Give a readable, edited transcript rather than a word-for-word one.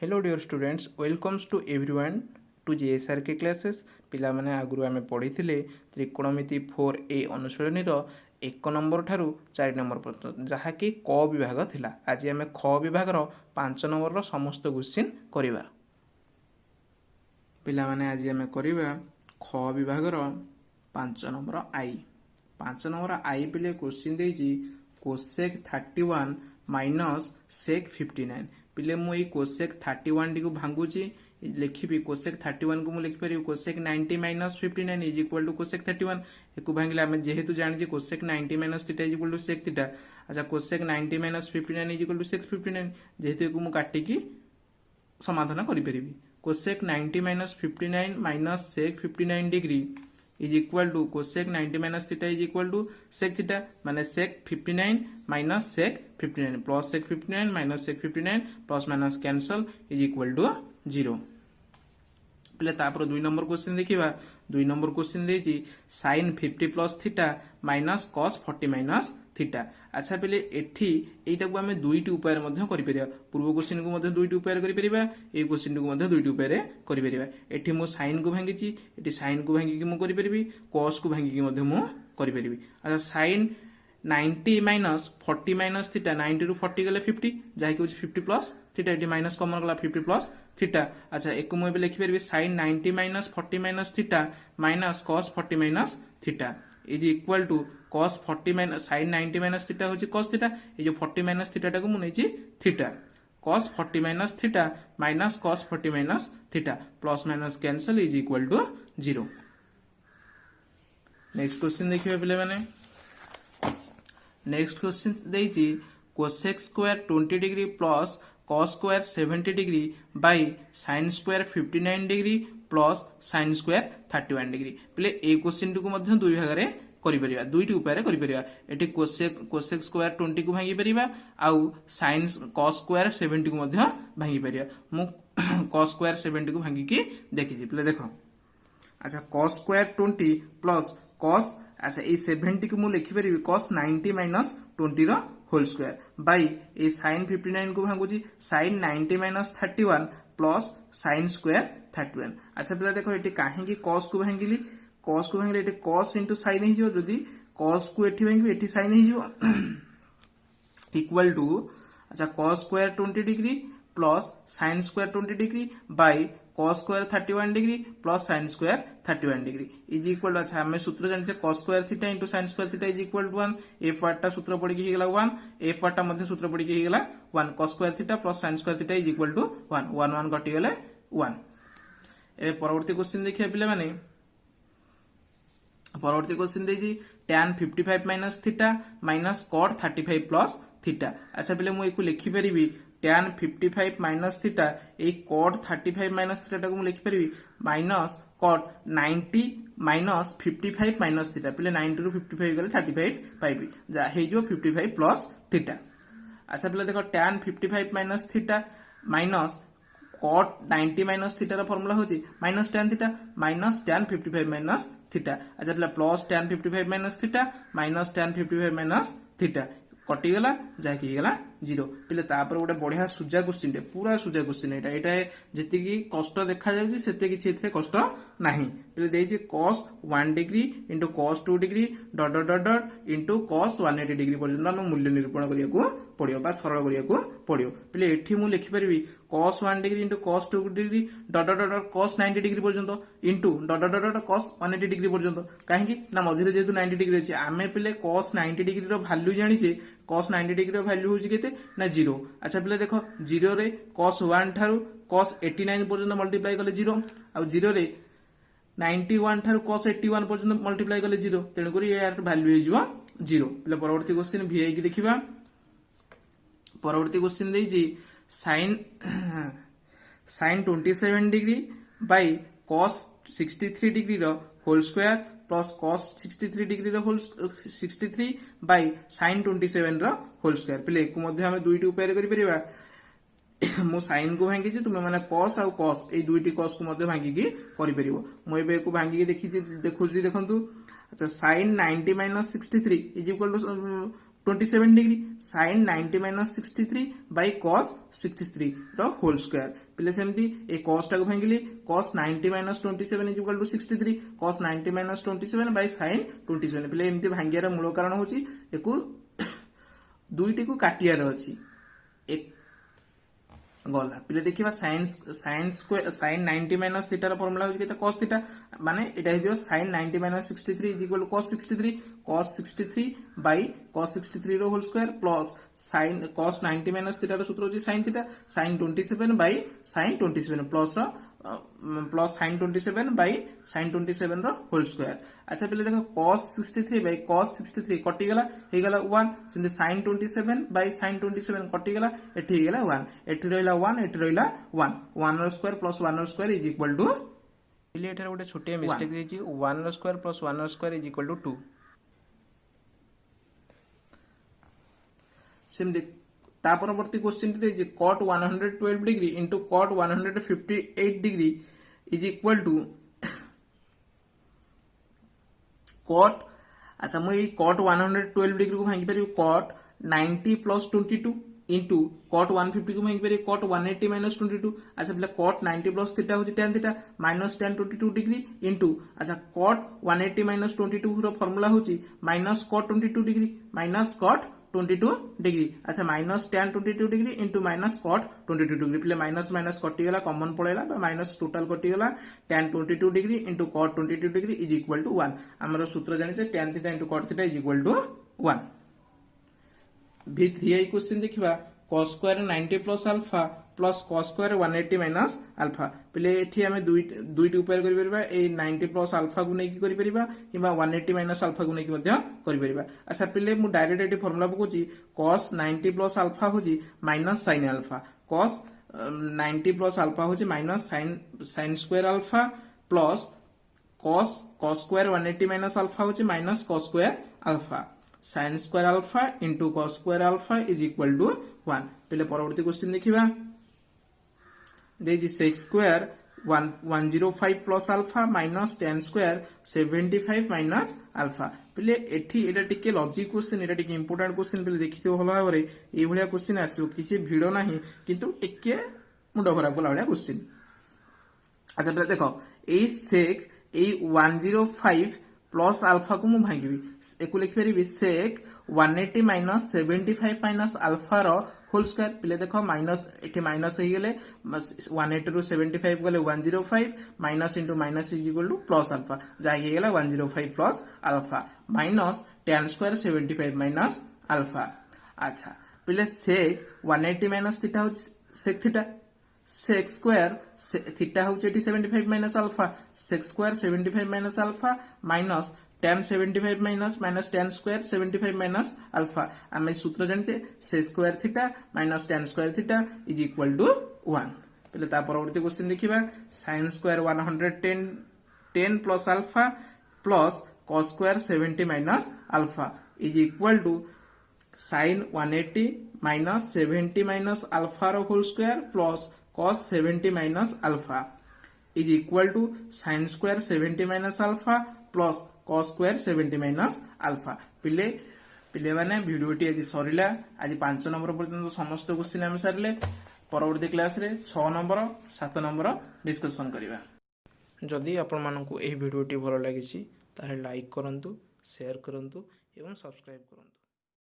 Hello dear students welcomes to everyone to JSRK classes पिला माने आगुरु आमे पढ़ी त्रिकोणमिति 4A अनुशीलनी एक नंबर ठारू 4 नंबर पर्यंत जहाँकि क विभाग थिला। आज आमे ख विभाग 5 नंबर समस्त क्वेश्चन करिबा। पिला माने आज आमे करिबा ख विभाग 5 नंबर आई। 5 नंबर आई पिले क्वेश्चन देजी कोसेक 31 माइनस सेक 59 पिले मु कोसेक 31 टी को भांगुची लिखिबी कोसेक 31 को मु लिखि परिबी cosec 90 minus 59 is equal to cosec 31 एकु भांगिले आमे जेहेतु जानि जे cosec 90 minus theta is equal to sec theta. अच्छा cosec 90 minus 59 is equal to sec 59 जेहेतु एकु मु काटी की समाधान करि परिबी। Cosec 90 minus 59 minus sec 59 degree is equal to cosec 90 minus theta is equal to sec theta माने sec 59 minus sec 59 plus sec 59 minus sec 59 plus minus cancel is equal to 0 पहले तापर 2 नंबर क्वेश्चन देखिबा। 2 number question देछि sin 50 plus theta minus cos 40 minus theta. अच्छा पहले एठी एटा को हमें दुईटी उपाय रे मध्य करि परिबा। पूर्व क्वेश्चन को मध्य दुईटी उपाय रे करि परिबा ए क्वेश्चन को मध्य दुईटी उपाय रे करि परिबा। एठी मो sin को भांगिची एठी sin को भांगी कि मु करि परिबी cos को भांगी कि मध्य मु करि परिबी। अच्छा sin 90 माइनस 40 माइनस थीटा 90 रु 40 गले 50 जाहि कि 50 प्लस थीटा एठी माइनस कॉमन गला 50 प्लस थीटा। अच्छा एक मु एबे लिखि परिबी sin 90 minus 40 minus theta minus cos 40 minus theta is equal to cos 40 minus sin 90 minus theta होची cos थीटा ए जो 40 माइनस थीटा टाको मु नेची theta cos 40 minus theta minus cos 40 minus theta plus minus cancel is equal to 0। Next question देखिबा पिले माने। Next question देइची cosec square 20 degree plus cos square 70 degree by sin square 59 degree plus sin square 31 degree पिले ए question को मध्य दुई भाग रे करि परिबा दुईटी उपाय रे करि परिबा। एठी cosec स्क्वायर 20 को भांगी परिबा आउ sin cos स्क्वायर 70 को मध्य भांगी परिबा। मु cos स्क्वायर 70 को भांगी की देखि पिले देखो। अच्छा cos स्क्वायर 20 प्लस cos अच्छा ए 70 को मु लिखि परिबी cos 90 माइनस 20 रो होल स्क्वायर बाय ए sin 59 को भांगुची sin 90 minus 31 plus sin square 31। अच्छा पिला देखो एठी काहे की cos को भांगिली cos को भांगिले एठी cos into sin ही जो जदी cos को एठी भांगी एठी sin ही जो इक्वल टू अच्छा cos square 20 degree plus sin square 20 degree by cos square 31 degree plus sin square 31 degree is equal to अच्छा हमें सूत्र जानिछे cos square theta into sin square theta is equal to 1 f वाट ता सूत्र पड़ी के गेला 1 f वाट ता मध्ये सूत्र पड़ी के गेला 1 cos square theta plus sin square theta is equal to 1 1 1 कटि गेले 1। ए परवर्ती क्वेश्चन देखिया पिले माने। परवर्ती क्वेश्चन देजी tan 55 minus theta minus cot 35 plus theta. अच्छा पिले मु एku लिखि परिबी tan 55 माइनस थीटा ए cot 35 माइनस थीटा टाको मु लिखि परिबी minus cot 90 minus 55 minus theta पिले 90 रु 55 गले 35 पाइबी जा हे जो 55 प्लस थीटा। अच्छा पिले देखो tan 55 minus theta minus cot 90 minus theta रा फार्मूला होची माइनस tan थीटा माइनस tan 55 माइनस थीटा। अच्छा पिला plus tan 55 minus theta minus tan 55 minus theta कटि गला जाकी गला 0 पिले तापर गोटे बढ़िया सुजा क्वेश्चन टे पूरा सुजा क्वेश्चन एटा एटा जति की कष्ट देखा जाउची सेते किछि एथे कष्ट नाही पिले देइछि cos 1 degree into cos 2 degree dot dot dot dot into cos 180 degree पर्यंत हम मूल्य निरूपण करिया को पड़ियो बा सरल करिया को पड़ियो पिले एठी मु लिखि परिबी cos 1 degree into cos 2 degree dot dot dot cos 90 degree पर्यंत into dot dot dot cos 180 degree पर्यंत काहे कि ना मझिरे जेतु 90 डिग्री अछि आमे पिले cos 90 डिग्री रो वैल्यू जानि छे cos 90 डिग्री रो वैल्यू होची केते ना 0। अच्छा पिले देखो 0 रे cos 1 थारु cos 89 पर्यंत मल्टीप्लाई कले 0 आ 0 रे 91 थारु cos 81 पर्यंत मल्टीप्लाई कले 0 तेनु करी यार वैल्यू हे जिवो 0 पिले परवर्ती क्वेश्चन भिआई की देखिबा। परवर्ती क्वेश्चन देइजी sin 27 degree by cos 63 degree रो whole square plus cos 63 degree रो होल 63 बाय sin 27 रो होल स्क्वायर पिले को मध्ये हम दुईटी उपाय रे करि परिबा। मो sin को भांगी जे तुमे माने cos आ cos ए दुईटी cos को मध्ये भांगी की करि परिबो मो एबे को भांगी के देखि जे देखुजी देखंतु। अच्छा sin 90 minus 63 is equal to 27 degree sin 90 minus 63 by cos 63 रो होल स्क्वायर पिले सेमती ए cos टाको भांगिली cos 90 minus 27 is equal to 63 cos 90 minus 27 by sin 27 पिले एमती भांगियार मूल कारण होची एकु दुईटी को काटियार अछि एक गला पिले देखिबा sin 90 माइनस थीटा रो फार्मूला होची केता cos थीटा माने एटा हे sin 90 minus 63 is equal to cos 63 by cos 63 रो whole square plus sin cos 90 minus theta रो सूत्र होची sin theta sin 27 by sin 27 plus रो प्लस sin 27 बाई sin 27 रो होल स्क्वायर अच्छा पहले देखो cos 63 बाई cos 63 कटि गला हे गला 1 सिंधे sin 27 बाई sin 27 कटि गला एठी हे गला 1 एठी रहिला 1 एठी रहिला 1 1 रो स्क्वायर प्लस 1 रो स्क्वायर इज इक्वल टू पहले एठार गोटे छोटे मिस्टेक देछि 1 रो स्क्वायर प्लस 1 रो स्क्वायर इज इक्वल टू 2 सिंधे ता परवर्ती क्वेश्चन टी जे cot 112 degree into cot 158 degree is equal to cot अच्छा मैं cot 112 डिग्री को भांगी पारि cot 90 प्लस 22 इनटू cot 150 को भांगी पारि cot 180 माइनस 22 अच्छा पहले cot 90 प्लस थीटा होची tan थीटा माइनस tan 22 डिग्री इनटू अच्छा cot 180 माइनस 22 रो फार्मूला होची minus cot 22 degree minus cot 22 degree अच्छा minus tan 22 degree into minus cot 22 degree पहले माइनस माइनस कटिगला कॉमन पड़ेगा माइनस टोटाल कटिगला tan 22 degree into cot 22 degree is equal to 1 आमर सूत्र जानिछे tan theta into cot theta is equal to 1 v3i question देखिबा cos square 90 plus alpha plus cos square 180 minus alpha पहले एठी हमें दुईटी उपाय करि परबा ए 90 प्लस अल्फा को नेकी करि परबा किबा 180 माइनस अल्फा को नेकी मध्य करि परबा अच्छा पहले मु डायरेक्ट एठी फार्मूला पकोची cos 90 प्लस अल्फा होची minus sin alpha cos 90 plus alpha होची minus sin square alpha plus cos square 180 minus alpha होची minus cos square alpha sin square alpha into cos square alpha is equal to 1 पहले परवर्ती question देखिबा देजी sec square 105 plus alpha minus tan square 75 minus alpha पहले एठी एटा टिके logic question एटा टिके important question पहले देखिथियो भलो भाबरे ए भलिया क्वेश्चन आसो किछि भिडो नाही किंतु टिके मुंडो खराब कला भलिया क्वेश्चन अच्छा पहले देखो ए sec ए 105 प्लस अल्फा को मु भांगिबी एको लिखि परिबी sec 180 माइनस 75 माइनस अल्फा रो होल स्क्वायर पहले देखो माइनस एठी माइनस हे गेले 180 रु 75 गले 105 minus into minus is equal to plus alpha जाई हे गेला 105 plus alpha minus tan square 75 minus alpha अच्छा पहले sec 180 माइनस थीटा हो sec थीटा sec स्क्वायर थीटा हो 75 minus alpha sec square 75 minus alpha minus tan 75 minus tan square 75 minus alpha आमे सूत्र जानचे sec square theta minus tan square theta is equal to 1 पहले ता परवर्ती क्वेश्चन देखिबा sin square 110 plus alpha plus cos square 70 minus alpha is equal to sin 180 minus 70 minus alpha रो whole square plus cos 70 minus alpha is equal to sin square 70 minus alpha plus cos square 70 minus alpha पिले पिले माने वीडियोटी आज सरिला आज 5 number पर्यंत समस्त question हम सारले परवर्ती क्लास रे 6 नंबर 7 नंबर डिस्कशन करिवा जदि आपण मानकू एही वीडियोटी भलो लागिछि ताहे लाइक करंतु शेयर करंतु एवं सब्सक्राइब करंतु।